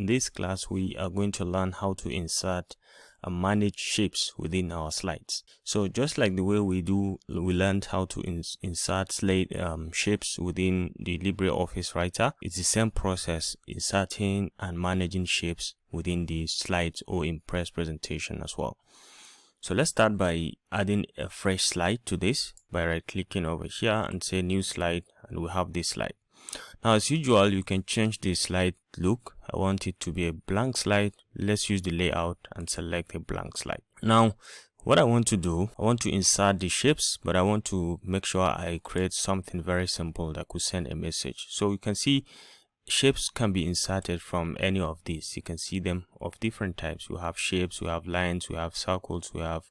In this class, we are going to learn how to insert and manage shapes within our slides. So just like the way we learned how to insert shapes within the LibreOffice writer, it's the same process inserting and managing shapes within the slides or Impress presentation as well. So let's start by adding a fresh slide to this by right clicking over here and say new slide, and we have this slide. Now, as usual, you can change the slide look. I want it to be a blank slide. Let's use the layout and select a blank slide. Now, what I want to do, I want to insert the shapes, but I want to make sure I create something very simple that could send a message. So you can see shapes can be inserted from any of these. You can see them of different types. We have shapes, we have lines, we have circles, we have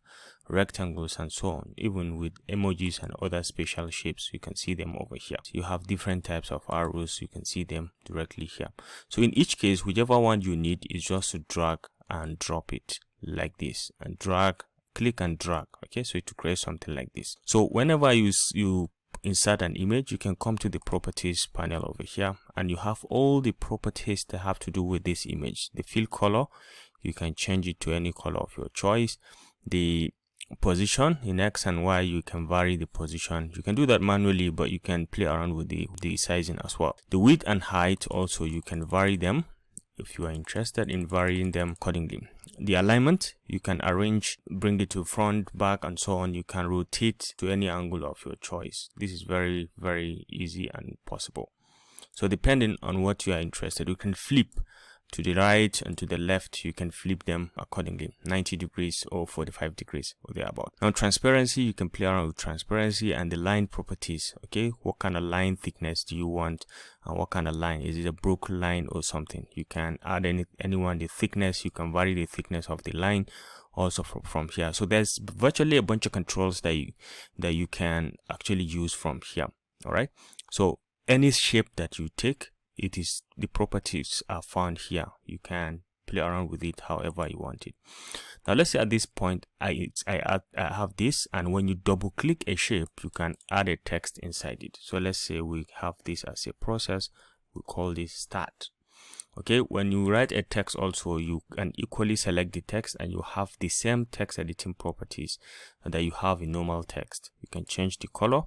rectangles, and so on. Even with emojis and other special shapes, you can see them over here. You have different types of arrows. You can see them directly here. So in each case, whichever one you need is just to drag and drop it like this, and drag, click and drag. Okay, so to create something like this. So whenever you insert an image, you can come to the properties panel over here, and you have all the properties that have to do with this image. The fill color, you can change it to any color of your choice. The position in X and Y, you can vary the position. You can do that manually, but you can play around with the sizing as well. The width and height also, you can vary them if you are interested in varying them accordingly. The alignment, you can arrange, bring it to front, back, and so on. You can rotate to any angle of your choice. This is very, very easy and possible. So depending on what you are interested, you can flip to the right and to the left. You can flip them accordingly, 90 degrees or 45 degrees or thereabout. Now, transparency, you can play around with transparency and the line properties. Okay, what kind of line thickness do you want, and what kind of line? Is it a broken line or something? You can add anyone the thickness. You can vary the thickness of the line also from here. So there's virtually a bunch of controls that you can actually use from here. All right, so any shape that you take, the properties are found here. You can play around with it however you want it. Now let's say at this point I have this, and when you double click a shape, you can add a text inside it. So let's say we have this as a process. We call this start. Okay, when you write a text also, you can equally select the text, and you have the same text editing properties that you have in normal text. You can change the color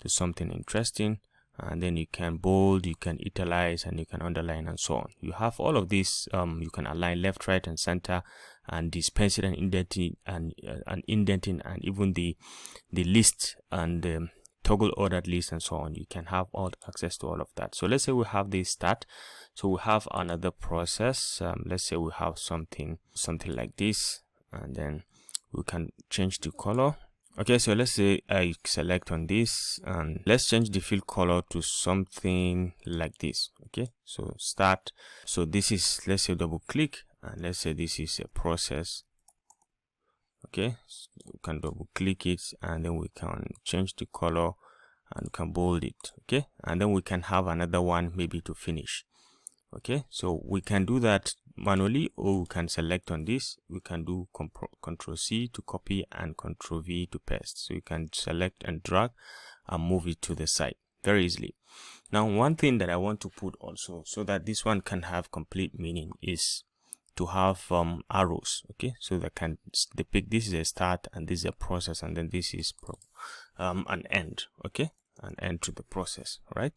to something interesting, and then you can bold, you can italize, and you can underline, and so on. You have all of this. You can align left, right, and center, and this pencil and indenting, and even the list and the toggle ordered list, and so on. You can have all access to all of that. So let's say we have this start. So we have another process. Let's say we have something like this, and then we can change the color. Okay, so let's say I select on this, and let's change the fill color to something like this. Okay, so start. So this is, let's say, double click, and let's say this is a process. Okay, so we can double click it, and then we can change the color and we can bold it. Okay, and then we can have another one maybe to finish. Okay, so we can do that manually, or we can select on this. We can do Control C to copy and Control V to paste. So you can select and drag and move it to the side very easily. Now, one thing that I want to put also, so that this one can have complete meaning, is to have arrows. Okay, so that can depict this is a start, and this is a process, and then this is an end. Okay, an end to the process. Right,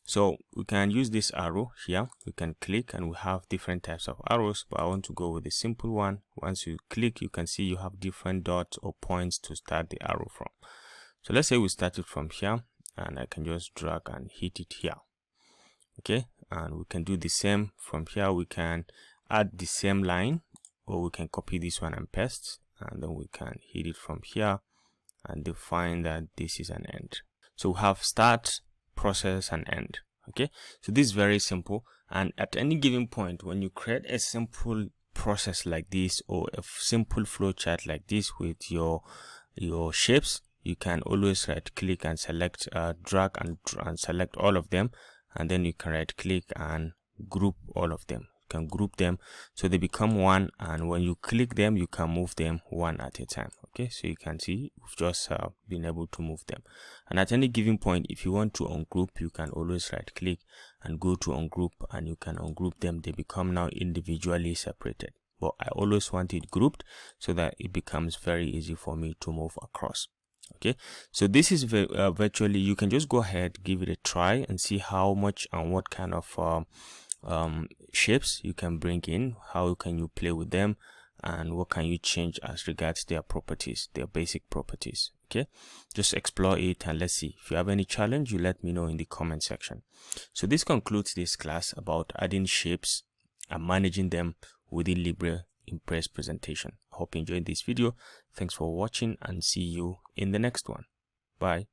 so we can use this arrow here. We can click, and we have different types of arrows, but I want to go with the simple one. Once you click, you can see you have different dots or points to start the arrow from. So let's say we start it from here, and I can just drag and hit it here. Okay, and we can do the same from here. We can add the same line, or we can copy this one and paste, and then we can hit it from here and define that this is an end. So we have start, process, and end. Okay, so this is very simple, and at any given point when you create a simple process like this, or a simple flow chart like this with your shapes, you can always right click and select, drag and select all of them, and then you can right click and group all of them can group them so they become one, and when you click them you can move them one at a time. Okay, so you can see we've just been able to move them, and at any given point, if you want to ungroup, you can always right click and go to ungroup, and you can ungroup them. They become now individually separated, but I always want it grouped so that it becomes very easy for me to move across. Okay, so this is virtually, you can just go ahead, give it a try and see how much and what kind of shapes you can bring in, how can you play with them, and what can you change as regards their properties, their basic properties. Okay, just explore it and let's see. If you have any challenge, you let me know in the comment section. So this concludes this class about adding shapes and managing them within LibreImpress presentation. I hope you enjoyed this video. Thanks for watching and see you in the next one. Bye.